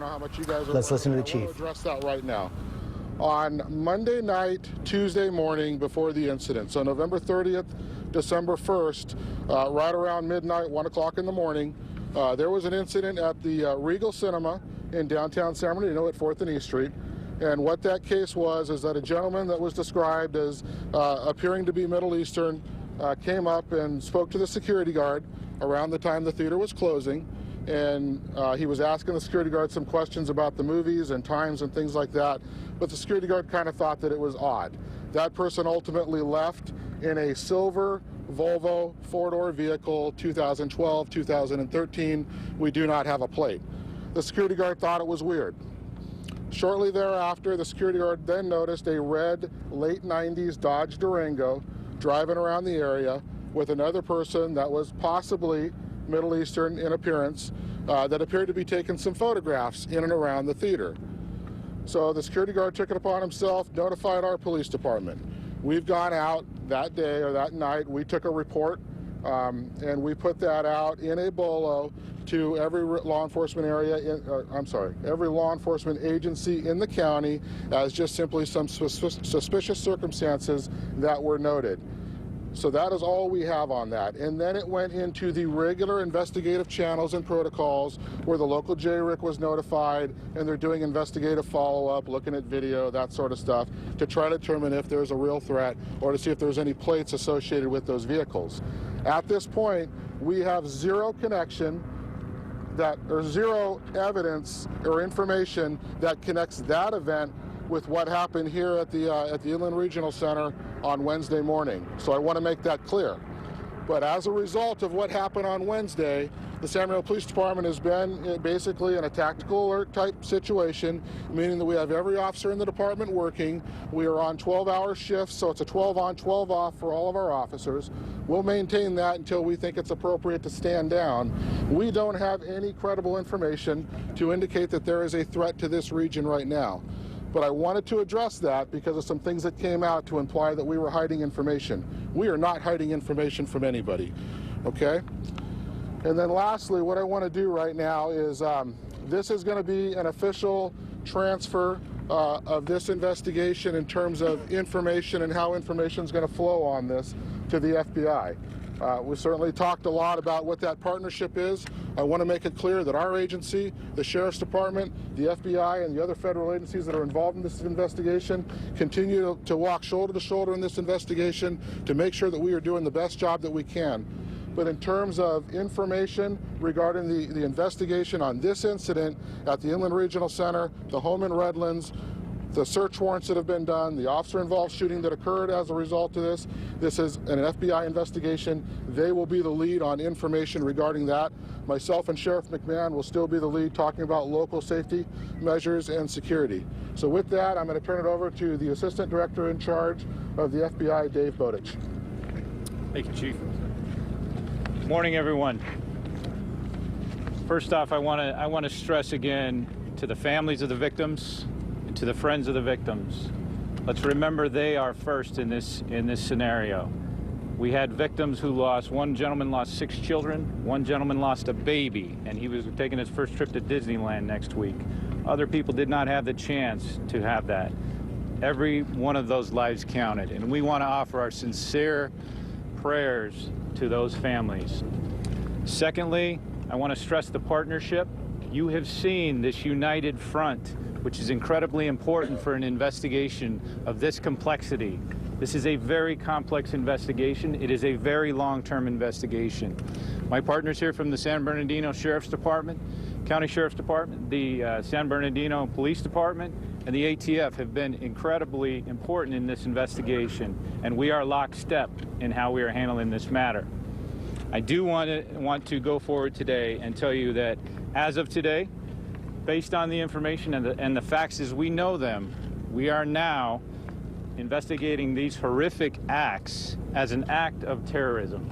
know how much you guys are. Let's listen to the I chief. want to address that right now. On Monday night, Tuesday morning before the incident, so November 30th, December 1st, right around midnight, 1 o'clock in the morning, there was an incident at the Regal Cinema in downtown San Bernardino at 4th and E Street. And what that case was is that a gentleman that was described as appearing to be Middle Eastern came up and spoke to the security guard around the time the theater was closing. And he was asking the security guard some questions about the movies and times and things like that. But the security guard kind of thought that it was odd. That person ultimately left in a silver Volvo four-door vehicle, 2012, 2013. We do not have a plate. The security guard thought it was weird. Shortly thereafter, the security guard then noticed a red late 90s Dodge Durango driving around the area with another person that was possibly Middle Eastern in appearance that appeared to be taking some photographs in and around the theater. So the security guard took it upon himself, notified our police department. We've gone out that day or that night, we took a report and we put that out in a bolo to every law enforcement every law enforcement agency in the county as just simply some suspicious circumstances that were noted. So that is all we have on that. And then it went into the regular investigative channels and protocols where the local JRIC was notified and they're doing investigative follow-up, looking at video, that sort of stuff, to try to determine if there's a real threat or to see if there's any plates associated with those vehicles. At this point, we have zero connection or zero evidence or information that connects that event with what happened here at the Inland Regional Center on Wednesday morning. So I want to make that clear. But as a result of what happened on Wednesday, the San Bernardino Police Department has been basically in a tactical alert type situation, meaning that we have every officer in the department working. We are on 12-hour shifts, so it's a 12 on, 12 off for all of our officers. We'll maintain that until we think it's appropriate to stand down. We don't have any credible information to indicate that there is a threat to this region right now. But I wanted to address that because of some things that came out to imply that we were hiding information. We are not hiding information from anybody, okay? And then lastly, what I want to do right now is this is going to be an official transfer of this investigation in terms of information and how information is going to flow on this to the FBI. We certainly talked a lot about what that partnership is. I want to make it clear that our agency, the Sheriff's Department, the FBI, and the other federal agencies that are involved in this investigation continue to walk shoulder to shoulder in this investigation to make sure that we are doing the best job that we can. But in terms of information regarding the investigation on this incident at the Inland Regional Center, the home in Redlands, the search warrants that have been done, the officer-involved shooting that occurred as a result of this. This is an FBI investigation. They will be the lead on information regarding that. Myself and Sheriff McMahon will still be the lead talking about local safety measures and security. So with that, I'm going to turn it over to the Assistant Director in charge of the FBI, Dave Bowditch. Thank you, Chief. Good morning, everyone. First off, I want to stress again to the families of the victims, to the friends of the victims. Let's remember they are first in this scenario. We had victims who lost, one gentleman lost 6 children, one gentleman lost a baby, and he was taking his first trip to Disneyland next week. Other people did not have the chance to have that. Every one of those lives counted, and we want to offer our sincere prayers to those families. Secondly, I want to stress the partnership. You have seen this united front, which is incredibly important for an investigation of this complexity. This is a very complex investigation. It is a very long-term investigation. My partners here from the San Bernardino Sheriff's Department, County Sheriff's Department, the San Bernardino Police Department, and the ATF have been incredibly important in this investigation, and we are lockstep in how we are handling this matter. I do want to go forward today and tell you that as of today, based on the information and the facts as we know them, we are now investigating these horrific acts as an act of terrorism.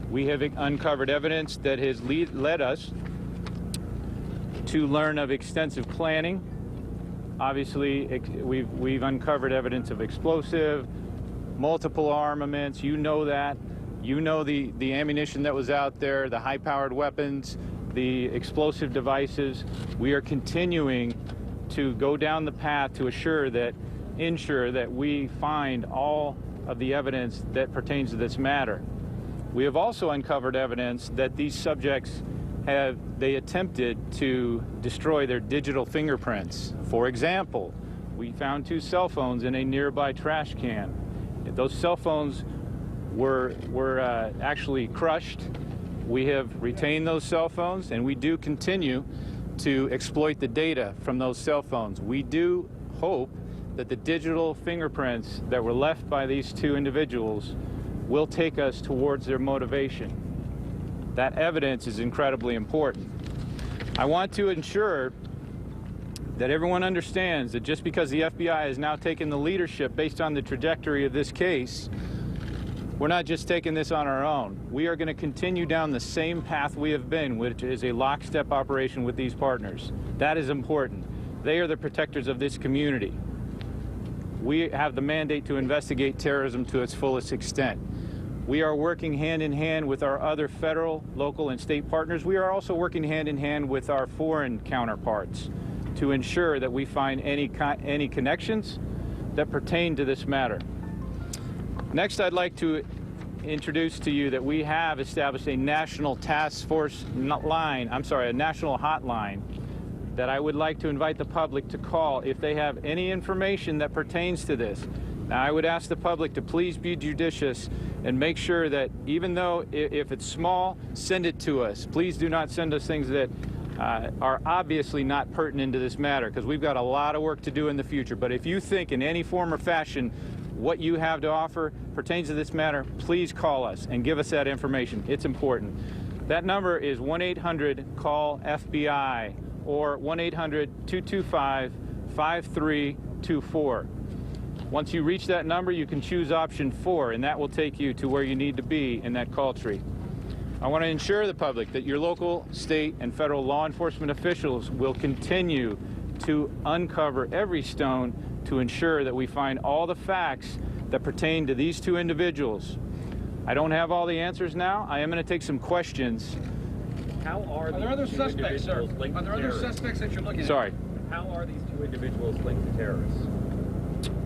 We have uncovered evidence that has led us to learn of extensive planning. Obviously, we've uncovered evidence of explosive, multiple armaments. You know that. You know the ammunition that was out there, the high-powered weapons. the explosive devices. We are continuing to go down the path to ensure that we find all of the evidence that pertains to this matter. We have also uncovered evidence that these subjects they attempted to destroy their digital fingerprints. For example, we found 2 cell phones in a nearby trash can. Those cell phones were actually crushed. We have retained those cell phones, and we do continue to exploit the data from those cell phones. We do hope that the digital fingerprints that were left by these 2 individuals will take us towards their motivation. That evidence is incredibly important. I want to ensure that everyone understands that just because the FBI has now taken the leadership based on the trajectory of this case, we're not just taking this on our own. We are going to continue down the same path we have been, which is a lockstep operation with these partners. That is important. They are the protectors of this community. We have the mandate to investigate terrorism to its fullest extent. We are working hand in hand with our other federal, local, and state partners. We are also working hand in hand with our foreign counterparts to ensure that we find any connections that pertain to this matter. Next, I'd like to introduce to you that we have established a national task force line, a national hotline that I would like to invite the public to call if they have any information that pertains to this. Now, I would ask the public to please be judicious and make sure that even though if it's small, send it to us. Please do not send us things that are obviously not pertinent to this matter, because we've got a lot of work to do in the future. But if you think in any form or fashion what you have to offer pertains to this matter, please call us and give us that information. It's important. That number is 1-800-CALL-FBI or 1-800-225-5324. Once you reach that number, you can choose option 4, and that will take you to where you need to be in that call tree. I want to ensure the public that your local, state, and federal law enforcement officials will continue to uncover every stone to ensure that we find all the facts that pertain to these 2 individuals. I don't have all the answers now. I am going to take some questions. How are there other suspects, sir? Linked Are there to other terrorists? suspects that you're looking at? Sorry. How are these 2 individuals linked to terrorists?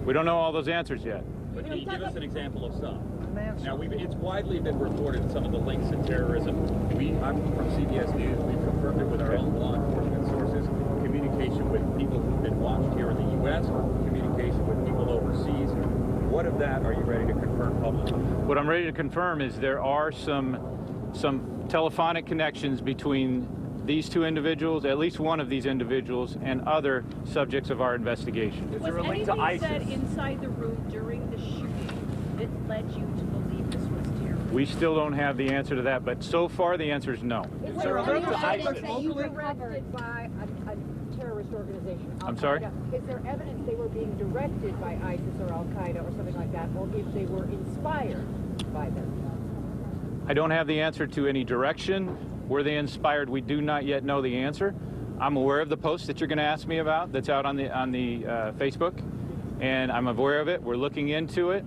We don't know all those answers yet. But can you give us an example of some? Now, it's widely been reported some of the links to terrorism. I'm from CBS News. We've confirmed it with our own law enforcement sources. Communication with people who've been watched here in the U.S. Communication with people overseas. What of that are you ready to confirm publicly? What I'm ready to confirm is there are some telephonic connections between these 2 individuals, at least one of these individuals, and other subjects of our investigation. Was anything said inside the room during the shooting that led you to believe this was terrorism? We still don't have the answer to that, but so far the answer is no. Is there there any evidence suspects that you locally? were directed by a terrorist organization? I'm sorry? Is there evidence they were being directed by ISIS or Al-Qaeda or something like that, or if they were inspired by them? I don't have the answer to any direction. Were they inspired? We do not yet know the answer. I'm aware of the post that you're going to ask me about that's out on the Facebook, and I'm aware of it. We're looking into it,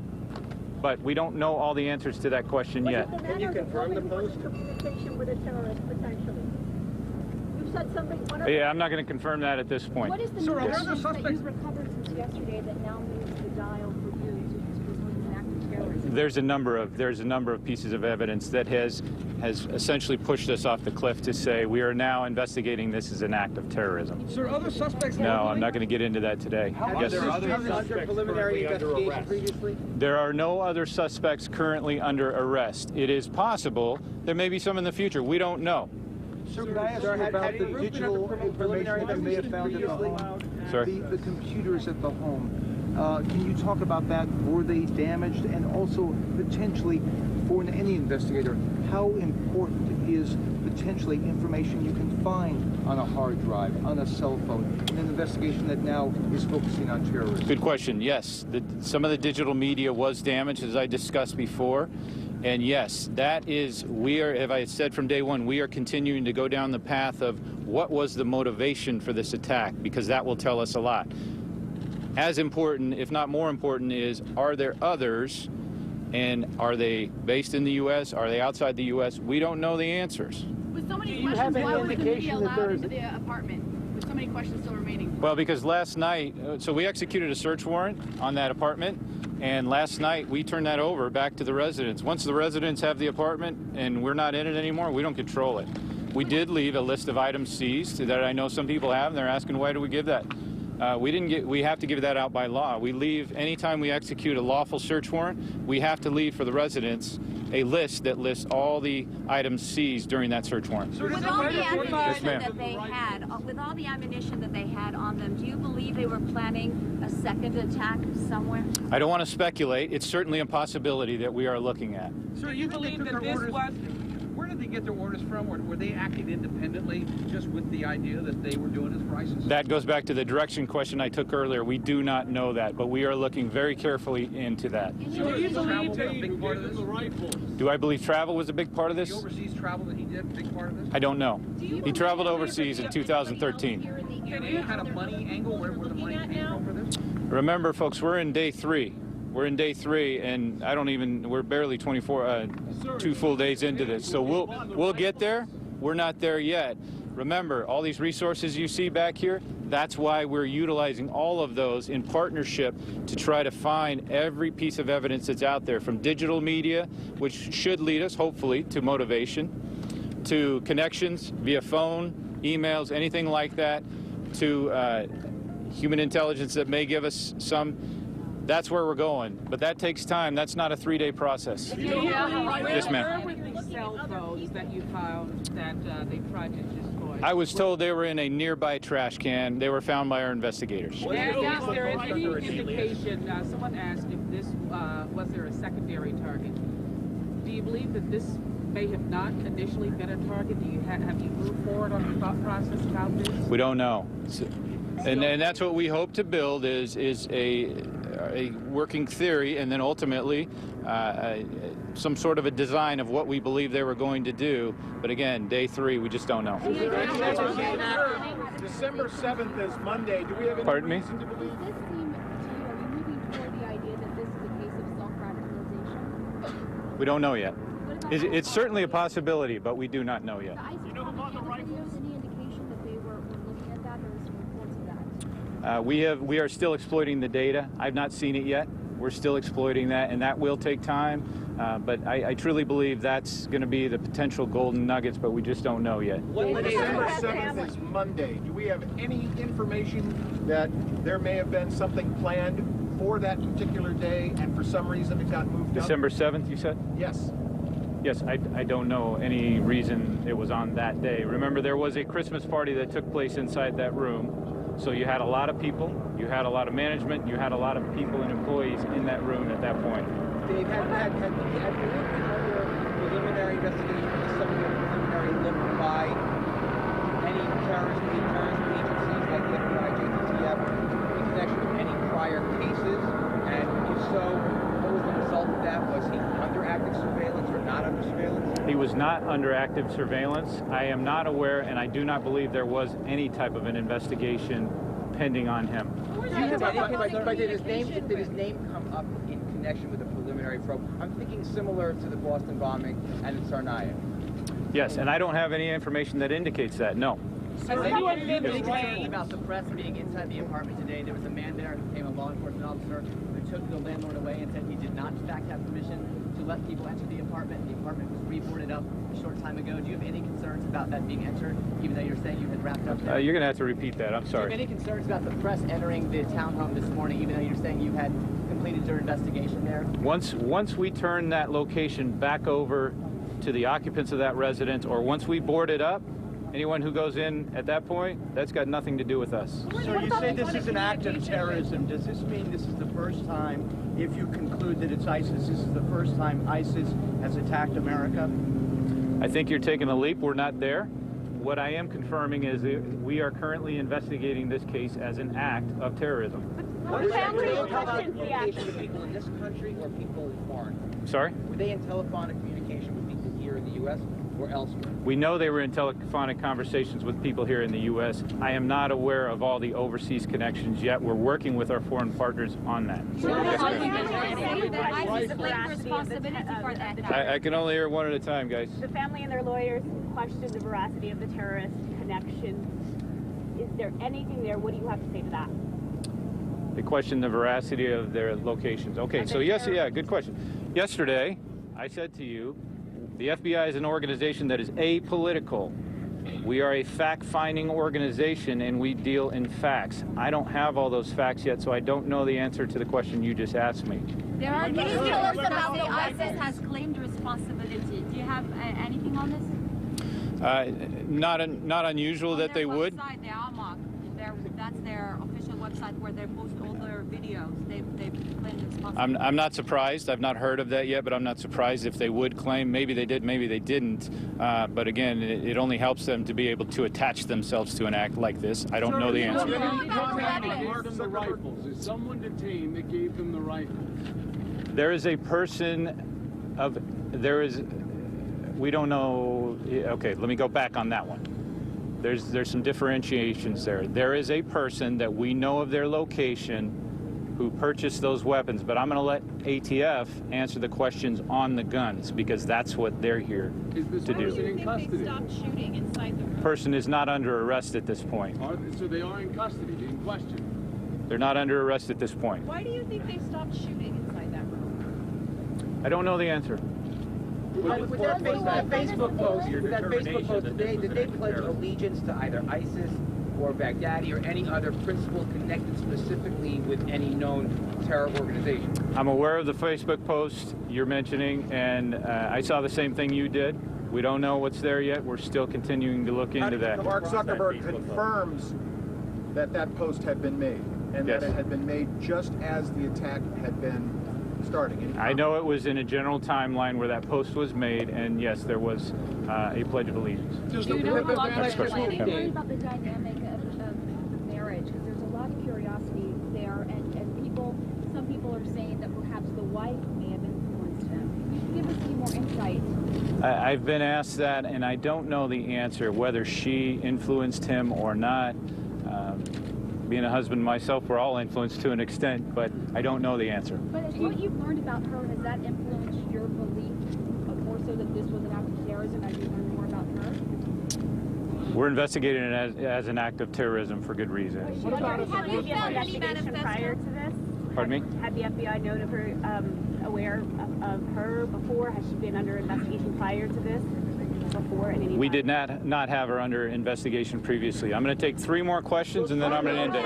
but we don't know all the answers to that question yet. Can you confirm the post? Communication with a terrorist, potentially. You said something. Yeah, I'm not going to confirm that at this point. What is the Sir, are there message other that suspects? you've recovered since yesterday that now moves the dial for you to an act of terrorism? There's a number of pieces of evidence that has essentially pushed us off the cliff to say we are now investigating this as an act of terrorism. Sir, other suspects No, locally? I'm not going to get into that today. Are Yes, there sir. other suspects preliminary investigation previously? There are no other suspects currently under arrest. It is possible there may be some in the future. We don't know. Sir, could I ask you about the digital information that you may have found at the home? Sorry? The computers at the home. Can you talk about that? Were they damaged? And also, potentially, for any investigator, how important is potentially information you can find on a hard drive, on a cell phone, in an investigation that now is focusing on terrorism? Good question. Yes, some of the digital media was damaged, as I discussed before. And yes, that is, as I said from day one, we are continuing to go down the path of what was the motivation for this attack, because that will tell us a lot. As important, if not more important, is are there others, and are they based in the U.S., are they outside the U.S.? We don't know the answers. With so many Do you have questions, any why was the media indication that allowed there's- into the apartment? With so many questions still remaining. Well, because last night, so we executed a search warrant on that apartment, and last night we turned that over back to the residents. Once the residents have the apartment and we're not in it anymore, we don't control it. We did leave a list of items seized that I know some people have, and they're asking why do we give that? We have to give that out by law. We leave, anytime we execute a lawful search warrant, we have to leave for the residents a list that lists all the items seized during that search warrant. With all the Yes, ammunition ma'am. that they had, with all the ammunition that they had on them, do you believe they were planning a second attack somewhere? I don't want to speculate. It's certainly a possibility that we are looking at. Sir, you believe that this was... Where did they get their orders from? Or were they acting independently just with the idea that they were doing this for ISIS? That goes back to the direction question I took earlier. We do not know that, but we are looking very carefully into that. So do you believe that a big part of this? Do I believe travel was a big part of this? The overseas travel that he did, a big part of this? I don't know. He traveled overseas in 2013. Any kind of money angle where the money came from for this? Remember, folks, we're in day 3. We're in day 3, and we're barely 2 full days into this. So we'll get there. We're not there yet. Remember, all these resources you see back here, that's why we're utilizing all of those in partnership to try to find every piece of evidence that's out there, from digital media, which should lead us, hopefully, to motivation, to connections via phone, emails, anything like that, to human intelligence that may give us some. That's where we're going, but that takes time. That's not a 3-day process. Yes, ma'am. Where were the cell phones that you found that they tried to destroy? I was told they were in a nearby trash can. They were found by our investigators. Is there any indication, someone asked if this, was there a secondary target? Do you believe that this may have not initially been a target? Have you moved forward on the thought process about this? We don't know. And that's what we hope to build is a working theory, and then ultimately some sort of a design of what we believe they were going to do. But again, day 3, we just don't know. December 7th is Monday. Do we have any Pardon me? reason to believe? Does this seem to you, are you moving toward the idea that this is a case of self-radicalization? We don't know yet. It's certainly a possibility, but we do not know yet. The ISIS videos, any indication that they were looking at that, or is reports of that? We are still exploiting the data. I've not seen it yet. We're still exploiting that, and that will take time. But I truly believe that's going to be the potential golden nuggets, but we just don't know yet. December 7th is Monday. Do we have any information that there may have been something planned for that particular day, and for some reason it got moved up? December 7th, you said? Yes. Yes, I don't know any reason it was on that day. Remember, there was a Christmas party that took place inside that room. So you had a lot of people, you had a lot of management, you had a lot of people and employees in that room at that point. Dave, have you looked under preliminary investigation, some of the preliminary look by any terrorist deterrence agencies like the FBI, JTF, in connection with any prior cases? And if so, what was the result of that? Was he under active surveillance or not under surveillance? He was not under active surveillance. I am not aware, and I do not believe there was any type of an investigation pending on him. Did his name come up in connection with the preliminary probe? I'm thinking similar to the Boston bombing and the Tsarnaev. Yes, and I don't have any information that indicates that, no. Has anyone been Concerned about the press being inside the apartment today? There was a man there who became a law enforcement officer who took the landlord away and said he did not in fact have permission to let people enter the apartment. The apartment was reboarded up a short time ago. Do you have any concerns about that being entered, even though you're saying you had wrapped up there? You're going to have to repeat that. I'm Do you sorry. have any concerns about the press entering the townhome this morning, even though you're saying you had completed your investigation there? Once we turn that location back over to the occupants of that residence, or once we board it up, anyone who goes in at that point, that's got nothing to do with us. So you say this is an act of terrorism. Does this mean this is the first time, if you conclude that it's ISIS, this is the first time ISIS has attacked America? I think you're taking a leap. We're not there. What I am confirming is that we are currently investigating this case as an act of terrorism. What is communication with people in this country or people foreign? Sorry? Were they in telephonic communication with people here in the U.S. or elsewhere? We know they were in telephonic conversations with people here in the U.S. I am not aware of all the overseas connections yet. We're working with our foreign partners on that. I can only hear one at a time, guys. The family and their lawyers question the veracity of the terrorist connection. Is there anything there? What do you have to say to that? They question the veracity of their locations. Okay, so yes, yeah, good question. Yesterday, I said to you, the FBI is an organization that is apolitical. We are a fact-finding organization, and we deal in facts. I don't have all those facts yet, so I don't know the answer to the question you just asked me. Can you tell us about the ISIS has claimed responsibility? Do you have anything on this? Not unusual that they would. Website, the AMOC, that's their official website where they post all their videos. They've claimed responsibility. I'm not surprised. I've not heard of that yet, but I'm not surprised if they would claim. Maybe they did, maybe they didn't. But again, it only helps them to be able to attach themselves to an act like this. I don't know the answer. Is someone detained that gave them the rifles? There is a person of, we don't know, okay, let me go back on that one. There's some differentiations there. There is a person that we know of their location who purchased those weapons, but I'm going to let ATF answer the questions on the guns because that's what they're here to do. Person in custody? They stopped shooting inside the room. Person is not under arrest at this point. So they are in custody, in question? They're not under arrest at this point. Why do you think they stopped shooting inside that room? I don't know the answer. With that Facebook post today, did they pledge allegiance to either ISIS or Baghdadi or any other principle connected specifically with any known terror organization? I'm aware of the Facebook post you're mentioning, and I saw the same thing you did. We don't know what's there yet. We're still continuing to look into that. Mark Zuckerberg confirms that that post had been made, and that it had been made just as the attack had been starting. I know it was in a general timeline where that post was made, and yes, there was a Pledge of Allegiance. Do you know about the dynamic of marriage? Because there's a lot of curiosity there, and some people are saying that perhaps the wife may have influenced him. Can you give us any more insight? I've been asked that, and I don't know the answer, whether she influenced him or not. Being a husband myself, we're all influenced to an extent, but I don't know the answer. But as what you've learned about her, has that influenced your belief more so that this was an act of terrorism as you learned more about her? We're investigating it as an act of terrorism for good reason. Have you found any investigation prior to this? Pardon me? Had the FBI known of her, aware of her before? Has she been under investigation prior to this? We did not have her under investigation previously. I'm going to take 3 more questions and then I'm going to end it.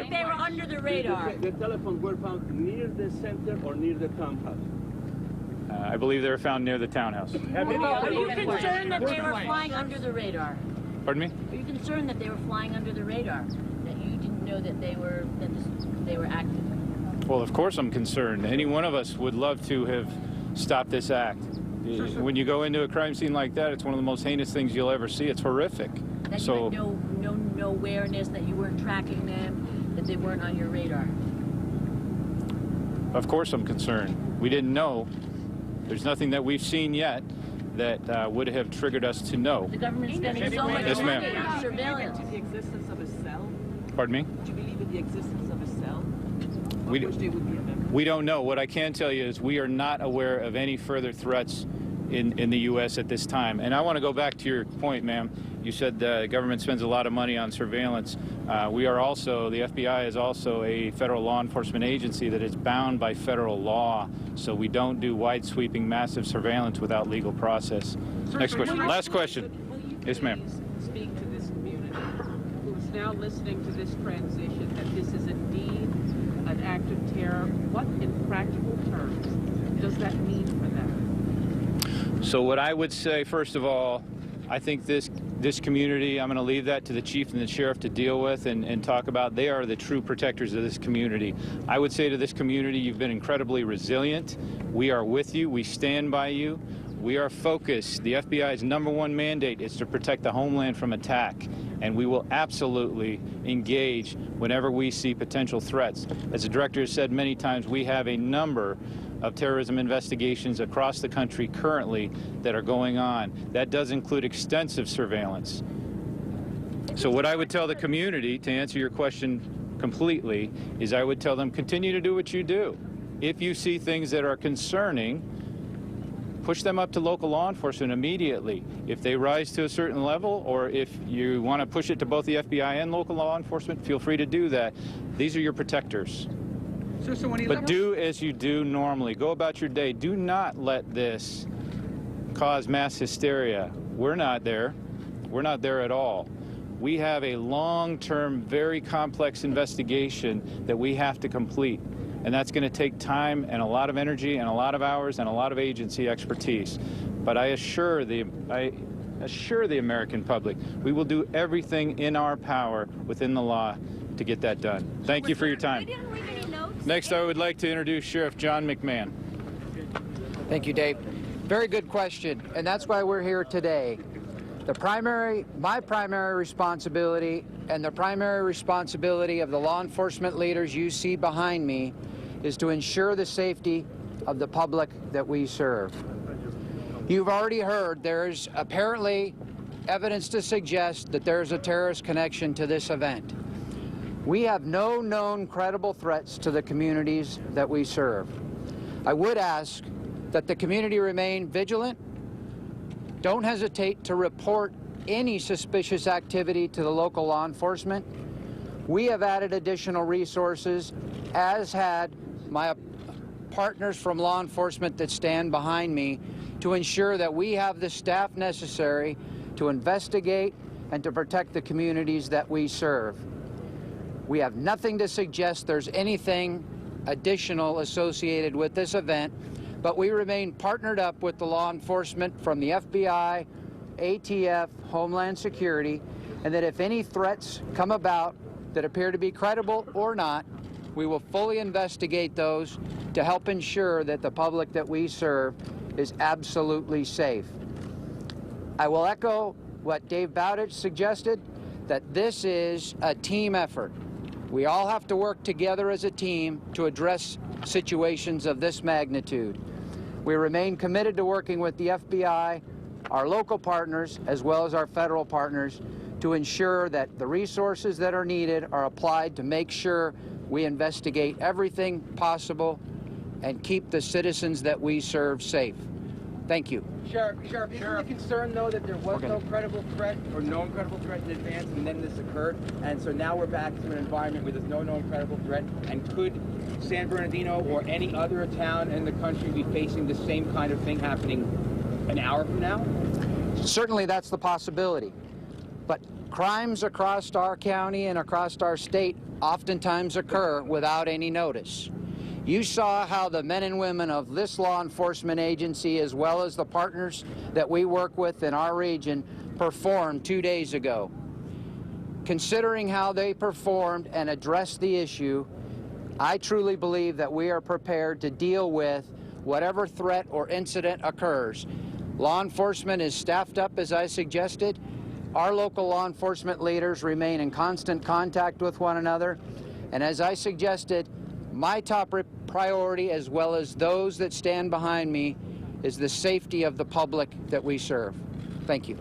They were under the radar. The telephones were found near the center or near the townhouse? I believe they were found near the townhouse. Are you concerned that they were flying under the radar? Pardon me? Are you concerned that they were flying under the radar? That you didn't know that they were active? Well, of course I'm concerned. Any one of us would love to have stopped this act. When you go into a crime scene like that, it's one of the most heinous things you'll ever see. It's horrific. That you had no awareness that you weren't tracking them, that they weren't on your radar. Of course I'm concerned. We didn't know. There's nothing that we've seen yet that would have triggered us to know. The government's spending so much Yes, money ma'am. on surveillance. The existence of a cell? Pardon me? Do you believe in the existence of a cell? We don't know. What I can tell you is we are not aware of any further threats in the U.S. at this time. And I want to go back to your point, ma'am. You said the government spends a lot of money on surveillance. We are also, the FBI is also a federal law enforcement agency that is bound by federal law. So we don't do wide-sweeping, massive surveillance without legal process. Next question. Last question. Yes, ma'am. Speak to this community who is now listening to this transition, that this is indeed an act of terror. What, in practical terms, does that mean for them? So what I would say, first of all, I think this community, I'm going to leave that to the chief and the sheriff to deal with and talk about. They are the true protectors of this community. I would say to this community, you've been incredibly resilient. We are with you. We stand by you. We are focused. The FBI's #1 mandate is to protect the homeland from attack, and we will absolutely engage whenever we see potential threats. As the director has said many times, we have a number of terrorism investigations across the country currently that are going on. That does include extensive surveillance. So what I would tell the community, to answer your question completely, is I would tell them, continue to do what you do. If you see things that are concerning, push them up to local law enforcement immediately. If they rise to a certain level, or if you want to push it to both the FBI and local law enforcement, feel free to do that. These are your protectors. So when But do as you do normally. Go about your day. Do not let this cause mass hysteria. We're not there. We're not there at all. We have a long-term, very complex investigation that we have to complete. And that's going to take time and a lot of energy and a lot of hours and a lot of agency expertise. But I assure the American public, we will do everything in our power within the law to get that done. Thank you for your time. Next, I would like to introduce Sheriff John McMahon. Thank you, Dave. Very good question, and that's why we're here today. My primary responsibility and the primary responsibility of the law enforcement leaders you see behind me is to ensure the safety of the public that we serve. You've already heard there's apparently evidence to suggest that there's a terrorist connection to this event. We have no known credible threats to the communities that we serve. I would ask that the community remain vigilant. Don't hesitate to report any suspicious activity to the local law enforcement. We have added additional resources, as had my partners from law enforcement that stand behind me, to ensure that we have the staff necessary to investigate and to protect the communities that we serve. We have nothing to suggest there's anything additional associated with this event, but we remain partnered up with the law enforcement from the FBI, ATF, Homeland Security, and that if any threats come about that appear to be credible or not, we will fully investigate those to help ensure that the public that we serve is absolutely safe. I will echo what Dave Bowditch suggested, that this is a team effort. We all have to work together as a team to address situations of this magnitude. We remain committed to working with the FBI, our local partners, as well as our federal partners, to ensure that the resources that are needed are applied to make sure we investigate everything possible and keep the citizens that we serve safe. Thank you. Sheriff, isn't the concern, though, that there was no credible threat or known credible threat in advance, and then this occurred, and so now we're back to an environment where there's no known credible threat, and could San Bernardino or any other town in the country be facing the same kind of thing happening an hour from now? Certainly that's the possibility, but crimes across our county and across our state oftentimes occur without any notice. You saw how the men and women of this law enforcement agency, as well as the partners that we work with in our region, performed 2 days ago. Considering how they performed and addressed the issue, I truly believe that we are prepared to deal with whatever threat or incident occurs. Law enforcement is staffed up, as I suggested. Our local law enforcement leaders remain in constant contact with one another. And as I suggested, my top priority, as well as those that stand behind me, is the safety of the public that we serve. Thank you.